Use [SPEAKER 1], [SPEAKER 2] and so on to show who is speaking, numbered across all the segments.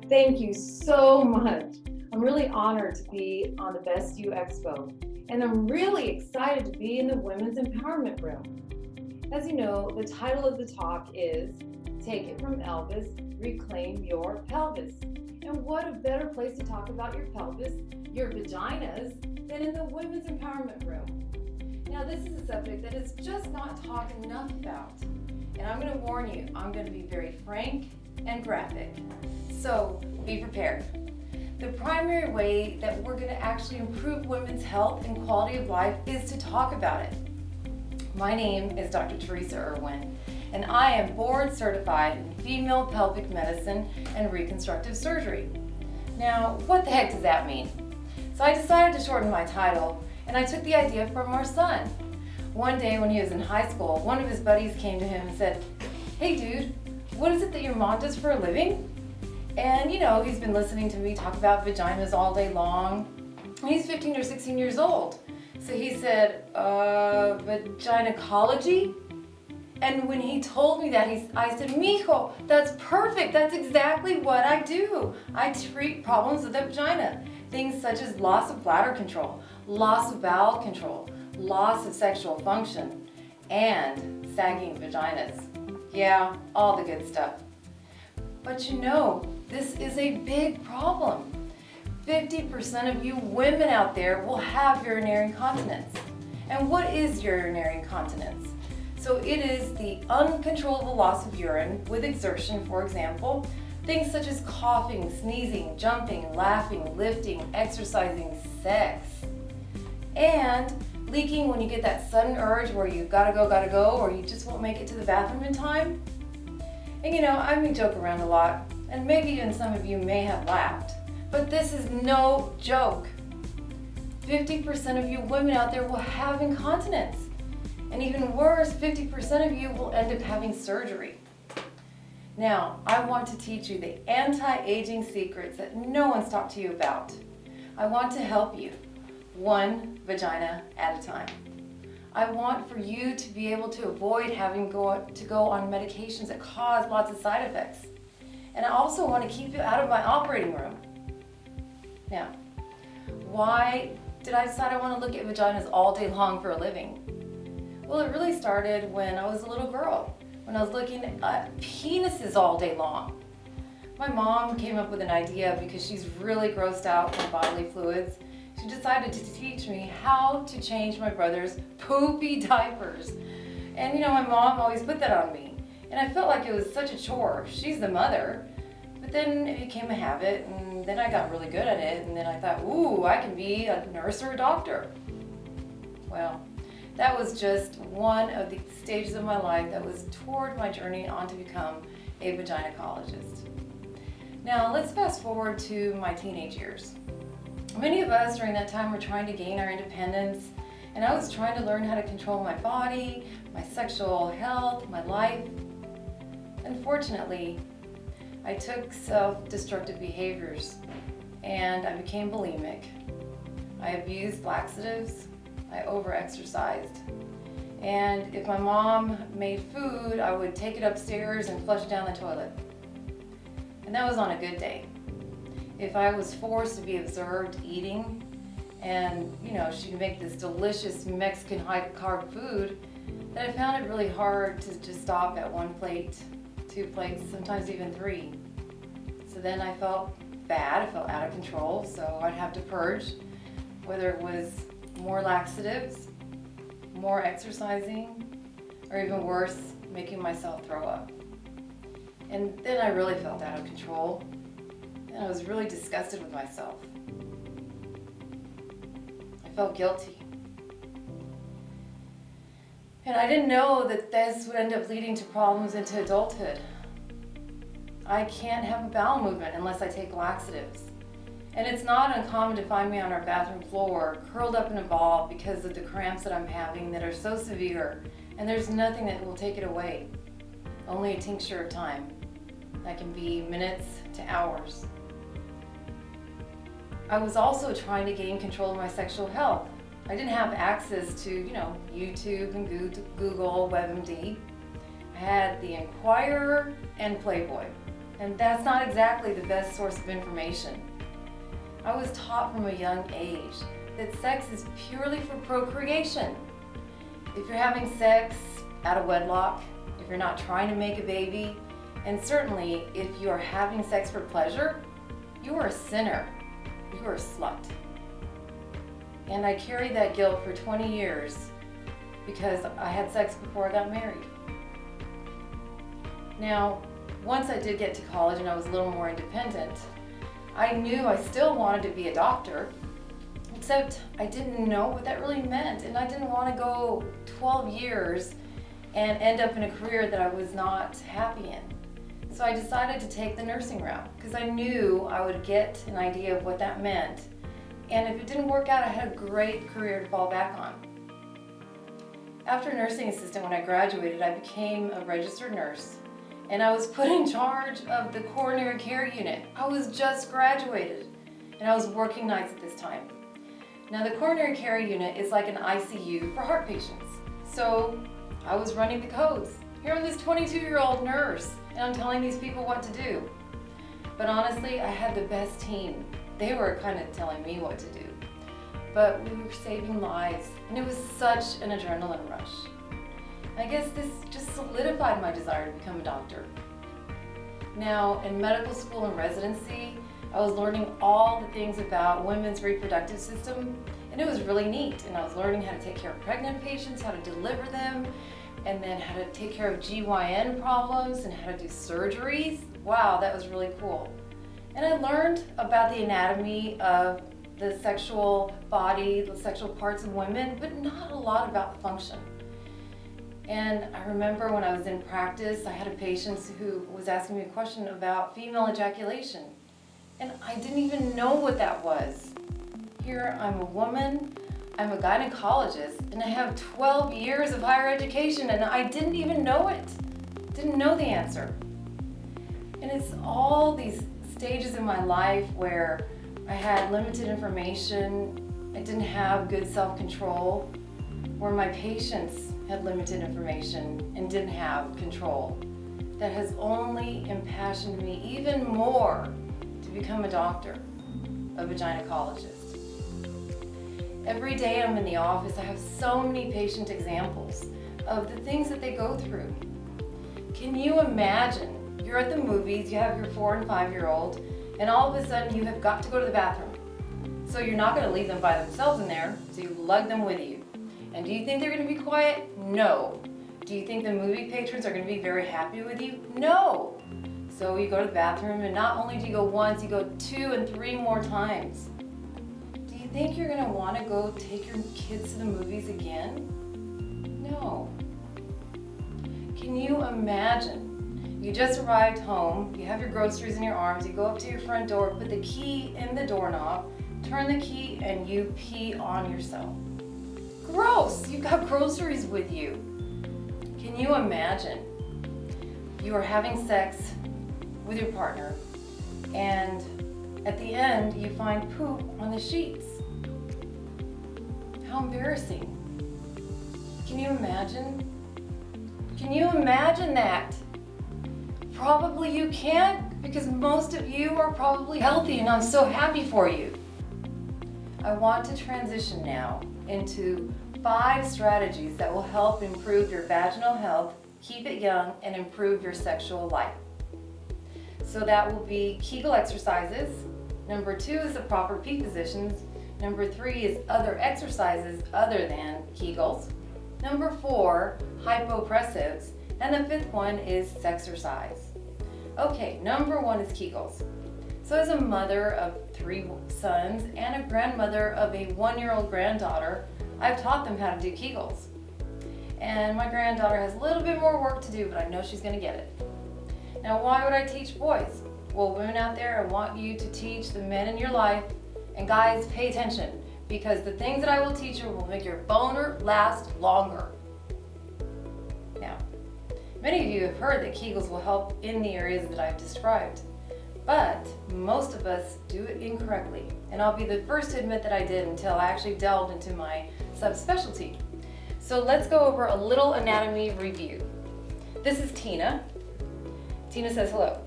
[SPEAKER 1] Thank you so much. I'm really honored to be on the Best You Expo, and I'm really excited to be in the Women's Empowerment Room. As you know, the title of the talk is Take It From Elvis, Reclaim Your Pelvis. And what a better place to talk about your pelvis, your vaginas, than in the Women's Empowerment Room. Now, this is a subject that is just not talked enough about. And I'm going to warn you, I'm going to be very frank and graphic. So be prepared. The primary way that we're going to actually improve women's health and quality of life is to talk about it. My name is Dr. Teresa Irwin, and I am board certified in female pelvic medicine and reconstructive surgery. Now, what the heck does that mean? So I decided to shorten my title, and I took the idea from our son. One day when he was in high school, one of his buddies came to him and said, "Hey dude, what is it that your mom does for a living?" And he's been listening to me talk about vaginas all day long. He's 15 or 16 years old. So he said, Vaginacologist? And when he told me that, I said, "Mijo, that's perfect. That's exactly what I do. I treat problems with the vagina. Things such as loss of bladder control, loss of bowel control, loss of sexual function, and sagging vaginas. Yeah, all the good stuff." But this is a big problem. 50% of you women out there will have urinary incontinence. And what is urinary incontinence? So it is the uncontrollable loss of urine with exertion, for example. Things such as coughing, sneezing, jumping, laughing, lifting, exercising, sex. And leaking when you get that sudden urge where you gotta go, or you just won't make it to the bathroom in time. And I may joke around a lot, and maybe even some of you may have laughed, but this is no joke. 50% of you women out there will have incontinence. And even worse, 50% of you will end up having surgery. Now, I want to teach you the anti-aging secrets that no one's talked to you about. I want to help you, one vagina at a time. I want for you to be able to avoid having to go on medications that cause lots of side effects. And I also want to keep you out of my operating room. Now, why did I decide I want to look at vaginas all day long for a living? Well, it really started when I was a little girl, when I was looking at penises all day long. My mom came up with an idea because she's really grossed out from bodily fluids. She decided to teach me how to change my brother's poopy diapers. And my mom always put that on me. And I felt like it was such a chore. She's the mother. But then it became a habit, and then I got really good at it, and then I thought, ooh, I can be a nurse or a doctor. Well, that was just one of the stages of my life that was toward my journey on to become a vaginacologist. Now, let's fast forward to my teenage years. Many of us during that time were trying to gain our independence, and I was trying to learn how to control my body, my sexual health, my life. Unfortunately, I took self-destructive behaviors, and I became bulimic. I abused laxatives, I overexercised, and if my mom made food, I would take it upstairs and flush it down the toilet. And that was on a good day. If I was forced to be observed eating, and she'd make this delicious Mexican high-carb food, that I found it really hard to just stop at one plate, 2 plates, sometimes even 3. So then I felt bad, I felt out of control, so I'd have to purge, whether it was more laxatives, more exercising, or even worse, making myself throw up. And then I really felt out of control. And I was really disgusted with myself. I felt guilty. And I didn't know that this would end up leading to problems into adulthood. I can't have a bowel movement unless I take laxatives. And it's not uncommon to find me on our bathroom floor, curled up in a ball because of the cramps that I'm having that are so severe, and there's nothing that will take it away. Only a tincture of time. That can be minutes to hours. I was also trying to gain control of my sexual health. I didn't have access to, YouTube and Google, WebMD. I had the Inquirer and Playboy. And that's not exactly the best source of information. I was taught from a young age that sex is purely for procreation. If you're having sex out of wedlock, if you're not trying to make a baby, and certainly if you are having sex for pleasure, you are a sinner. You are a slut. And I carried that guilt for 20 years because I had sex before I got married. Now, once I did get to college and I was a little more independent, I knew I still wanted to be a doctor, except I didn't know what that really meant, and I didn't want to go 12 years and end up in a career that I was not happy in. So I decided to take the nursing route because I knew I would get an idea of what that meant, and if it didn't work out, I had a great career to fall back on. After nursing assistant, when I graduated, I became a registered nurse, and I was put in charge of the coronary care unit. I was just graduated, and I was working nights at this time. Now, the coronary care unit is like an ICU for heart patients. So I was running the codes. Here I'm this 22-year-old nurse, and I'm telling these people what to do. But honestly, I had the best team. They were kind of telling me what to do. But we were saving lives, and it was such an adrenaline rush. I guess this just solidified my desire to become a doctor. Now, in medical school and residency, I was learning all the things about women's reproductive system, and it was really neat. And I was learning how to take care of pregnant patients, how to deliver them, and then how to take care of GYN problems and how to do surgeries. Wow, that was really cool. And I learned about the anatomy of the sexual body, the sexual parts of women, but not a lot about function. And I remember when I was in practice, I had a patient who was asking me a question about female ejaculation. And I didn't even know what that was. Here I'm a woman, I'm a gynecologist, and I have 12 years of higher education, and I didn't even know it. Didn't know the answer. And it's all these stages in my life where I had limited information, I didn't have good self-control, where my patients had limited information and didn't have control, that has only impassioned me even more to become a doctor, a gynecologist. Every day I'm in the office, I have so many patient examples of the things that they go through. Can you imagine, you're at the movies, you have your 4 and 5-year-old, and all of a sudden you have got to go to the bathroom. So you're not going to leave them by themselves in there, so you lug them with you. And do you think they're going to be quiet? No. Do you think the movie patrons are going to be very happy with you? No. So you go to the bathroom, and not only do you go once, you go 2 and 3 more times. Do you think you're going to want to go take your kids to the movies again? No. Can you imagine? You just arrived home, you have your groceries in your arms, you go up to your front door, put the key in the doorknob, turn the key, and you pee on yourself. Gross! You've got groceries with you. Can you imagine? You are having sex with your partner, and at the end, you find poop on the sheets. How embarrassing. Can you imagine? Can you imagine that? Probably you can't, because most of you are probably healthy, and I'm so happy for you. I want to transition now into 5 strategies that will help improve your vaginal health, keep it young, and improve your sexual life. So that will be Kegel exercises. Number 2 is the proper peak positions. Number 3 is other exercises other than Kegels. Number 4, hypopressives. And the 5th one is sexercise. Okay, number 1 is Kegels. So as a mother of 3 sons and a grandmother of a 1-year-old granddaughter, I've taught them how to do Kegels. And my granddaughter has a little bit more work to do, but I know she's going to get it. Now, why would I teach boys? Well, women out there, I want you to teach the men in your life. And guys, pay attention, because the things that I will teach you will make your boner last longer. Now, many of you have heard that Kegels will help in the areas that I've described, but most of us do it incorrectly. And I'll be the first to admit that I did until I actually delved into my subspecialty. So let's go over a little anatomy review. This is Tina. Tina says hello.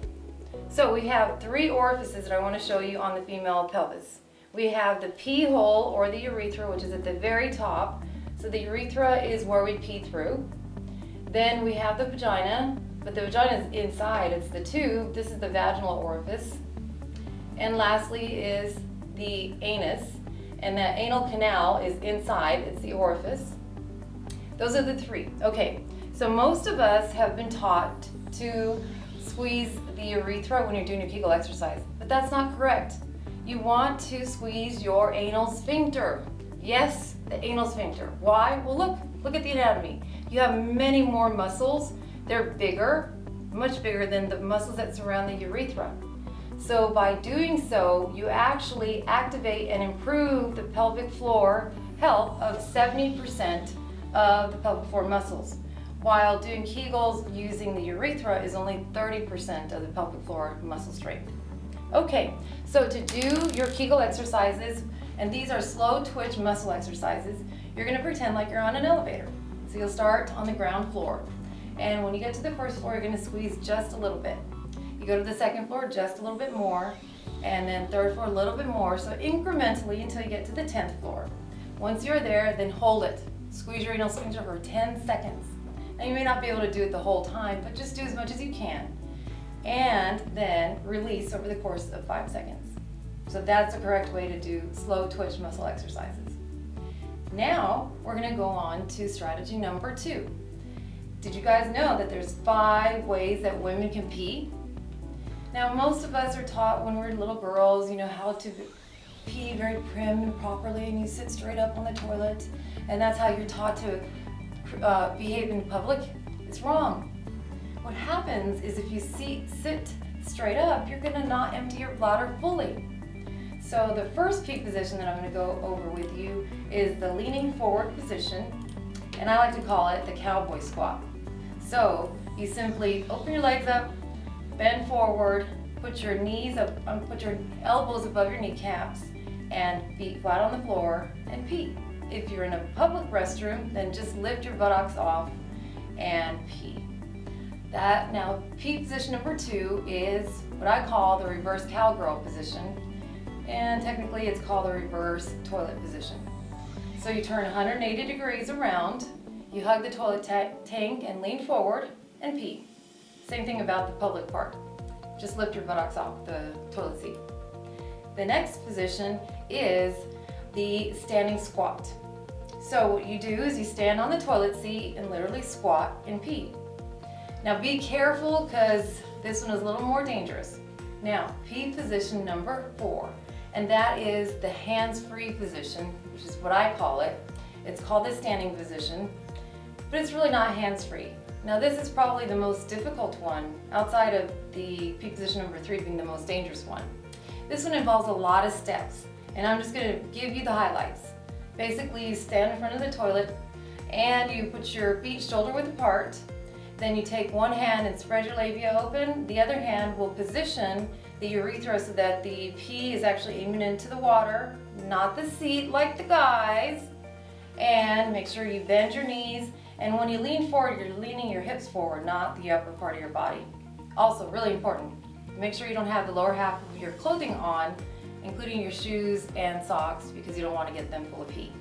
[SPEAKER 1] So we have 3 orifices that I want to show you on the female pelvis. We have the pee hole or the urethra, which is at the very top. So the urethra is where we pee through. Then we have the vagina, but the vagina is inside, it's the tube. This is the vaginal orifice. And lastly is the anus, and that anal canal is inside, it's the orifice. Those are the 3. Okay, so most of us have been taught to squeeze the urethra when you're doing your Kegel exercise, but that's not correct. You want to squeeze your anal sphincter. Yes, the anal sphincter. Why? Well, look at the anatomy. You have many more muscles. They're bigger, much bigger than the muscles that surround the urethra. So by doing so, you actually activate and improve the pelvic floor health of 70% of the pelvic floor muscles, while doing Kegels using the urethra is only 30% of the pelvic floor muscle strength. Okay, so to do your Kegel exercises, and these are slow twitch muscle exercises, you're going to pretend like you're on an elevator. So you'll start on the ground floor, and when you get to the first floor, you're going to squeeze just a little bit. You go to the second floor, just a little bit more, and then third floor, a little bit more, so incrementally until you get to the 10th floor. Once you're there, then hold it. Squeeze your anal sphincter for 10 seconds. Now you may not be able to do it the whole time, but just do as much as you can. And then release over the course of 5 seconds. So that's the correct way to do slow twitch muscle exercises. Now we're going to go on to strategy number 2. Did you guys know that there's 5 ways that women can pee? Now most of us are taught when we're little girls, how to pee very prim and properly, and you sit straight up on the toilet, and that's how you're taught to behave in public. It's wrong. What happens is if you sit straight up, you're going to not empty your bladder fully. So the first pee position that I'm going to go over with you is the leaning forward position, and I like to call it the cowboy squat. So you simply open your legs up, bend forward, put your knees up, put your elbows above your kneecaps, and feet flat on the floor and pee. If you're in a public restroom, then just lift your buttocks off and pee. Now, pee position number 2 is what I call the reverse cowgirl position, and technically it's called the reverse toilet position. So you turn 180 degrees around, you hug the toilet tank and lean forward and pee. Same thing about the public part. Just lift your buttocks off the toilet seat. The next position is the standing squat. So what you do is you stand on the toilet seat and literally squat and pee. Now be careful because this one is a little more dangerous. Now, pee position number 4, and that is the hands-free position, which is what I call it. It's called the standing position, but it's really not hands-free. Now this is probably the most difficult one, outside of the pee position number 3 being the most dangerous one. This one involves a lot of steps, and I'm just going to give you the highlights. Basically, you stand in front of the toilet and you put your feet shoulder-width apart. Then you take one hand and spread your labia open. The other hand will position the urethra so that the pee is actually aiming into the water, not the seat like the guys. And make sure you bend your knees. And when you lean forward, you're leaning your hips forward, not the upper part of your body. Also, really important, make sure you don't have the lower half of your clothing on, including your shoes and socks, because you don't want to get them full of pee.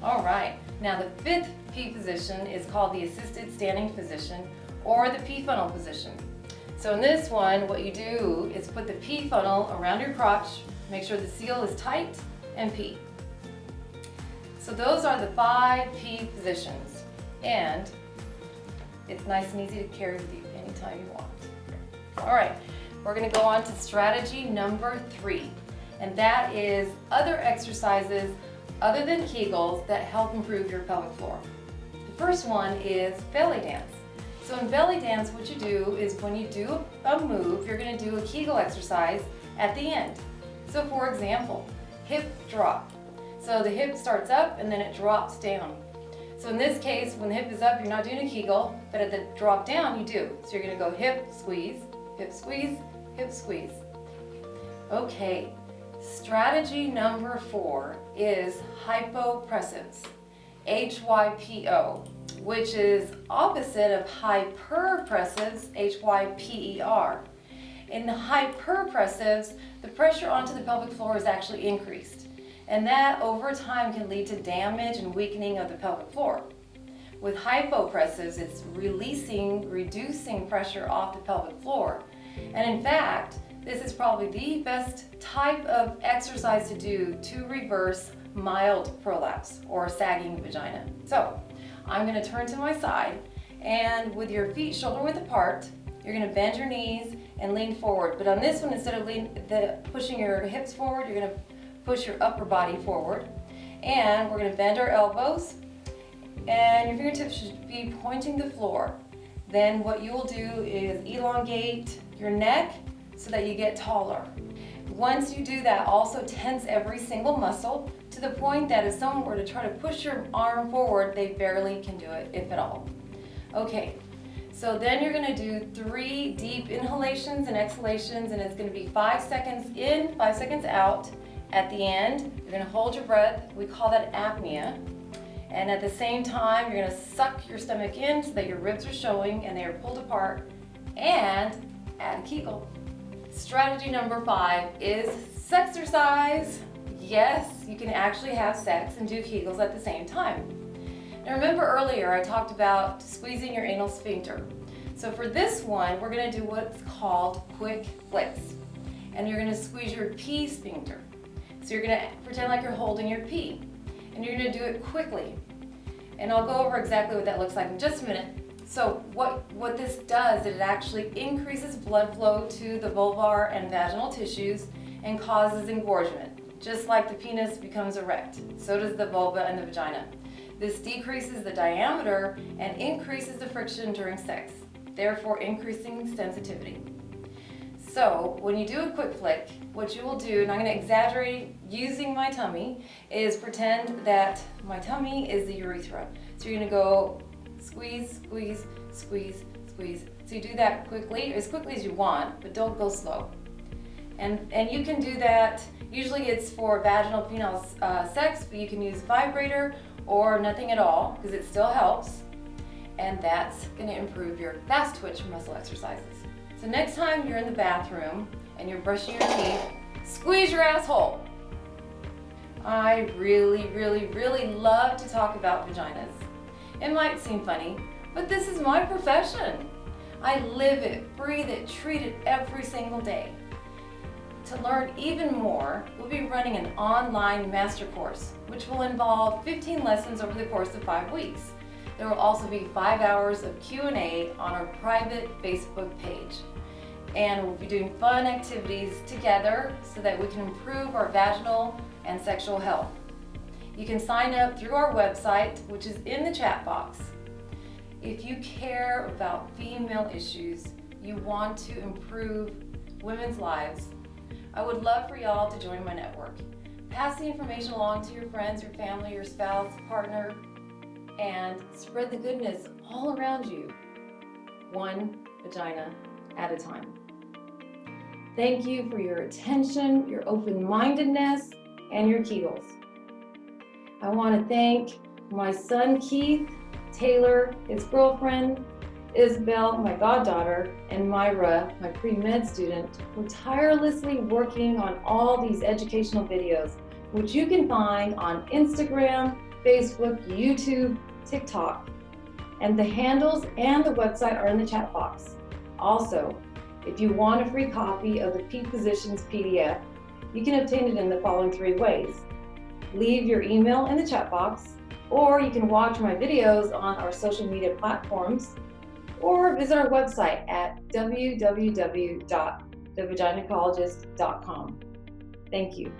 [SPEAKER 1] All right, now the 5th pee position is called the assisted standing position, or the pee funnel position. So in this one, what you do is put the pee funnel around your crotch, make sure the seal is tight, and pee. So those are the 5 pee positions, and it's nice and easy to carry with you anytime you want. All right, we're going to go on to strategy number 3, and that is other exercises other than Kegels that help improve your pelvic floor. The first one is belly dance. So in belly dance, what you do is when you do a move, you're going to do a Kegel exercise at the end. So for example, hip drop. So the hip starts up and then it drops down. So in this case, when the hip is up, you're not doing a Kegel, but at the drop down, you do. So you're going to go hip squeeze, hip squeeze, hip squeeze. Okay, strategy number 4 is hypopressives, HYPO, which is opposite of hyperpressives, HYPER. In the hyperpressives, the pressure onto the pelvic floor is actually increased, and that over time can lead to damage and weakening of the pelvic floor. With hypopressives, it's reducing pressure off the pelvic floor. And in fact, this is probably the best type of exercise to do to reverse mild prolapse or sagging vagina. So I'm going to turn to my side, and with your feet shoulder width apart, you're going to bend your knees and lean forward. But on this one, instead of pushing your hips forward, you're going to push your upper body forward. And we're going to bend our elbows, and your fingertips should be pointing the floor. Then what you will do is elongate your neck so that you get taller. Once you do that, also tense every single muscle to the point that if someone were to try to push your arm forward, they barely can do it, if at all. Okay, so then you're going to do 3 deep inhalations and exhalations, and it's going to be 5 seconds in, 5 seconds out. At the end, you're going to hold your breath. We call that apnea. And at the same time, you're going to suck your stomach in so that your ribs are showing and they are pulled apart, and add a Kegel. Strategy number 5 is sexercise. Yes, you can actually have sex and do Kegels at the same time. Now remember earlier I talked about squeezing your anal sphincter. So for this one, we're going to do what's called quick flicks. And you're going to squeeze your P sphincter. So you're going to pretend like you're holding your P. And you're going to do it quickly. And I'll go over exactly what that looks like in just a minute. So what this does is it actually increases blood flow to the vulvar and vaginal tissues and causes engorgement. Just like the penis becomes erect, so does the vulva and the vagina. This decreases the diameter and increases the friction during sex, therefore increasing sensitivity. So when you do a quick flick, what you will do, and I'm going to exaggerate using my tummy, is pretend that my tummy is the urethra. So you're going to go squeeze, squeeze, squeeze, squeeze. So you do that quickly, as quickly as you want, but don't go slow. And you can do that, usually it's for vaginal penile sex, but you can use vibrator or nothing at all, because it still helps. And that's going to improve your fast twitch muscle exercises. So next time you're in the bathroom and you're brushing your teeth, squeeze your asshole. I really, really, really love to talk about vaginas. It might seem funny, but this is my profession. I live it, breathe it, treat it every single day. To learn even more, we'll be running an online master course, which will involve 15 lessons over the course of 5 weeks. There will also be 5 hours of Q&A on our private Facebook page. And we'll be doing fun activities together so that we can improve our vaginal and sexual health. You can sign up through our website, which is in the chat box. If you care about female issues, you want to improve women's lives, I would love for y'all to join my network. Pass the information along to your friends, your family, your spouse, partner, and spread the goodness all around you, one vagina at a time. Thank you for your attention, your open-mindedness, and your Kegels. I want to thank my son Keith, Taylor, his girlfriend, Isabel, my goddaughter, and Myra, my pre-med student, for tirelessly working on all these educational videos, which you can find on Instagram, Facebook, YouTube, TikTok. And the handles and the website are in the chat box. Also, if you want a free copy of the Peak Positions PDF, you can obtain it in the following 3 ways. Leave your email in the chat box, or you can watch my videos on our social media platforms, or visit our website at www.thevaginacologist.com. Thank you.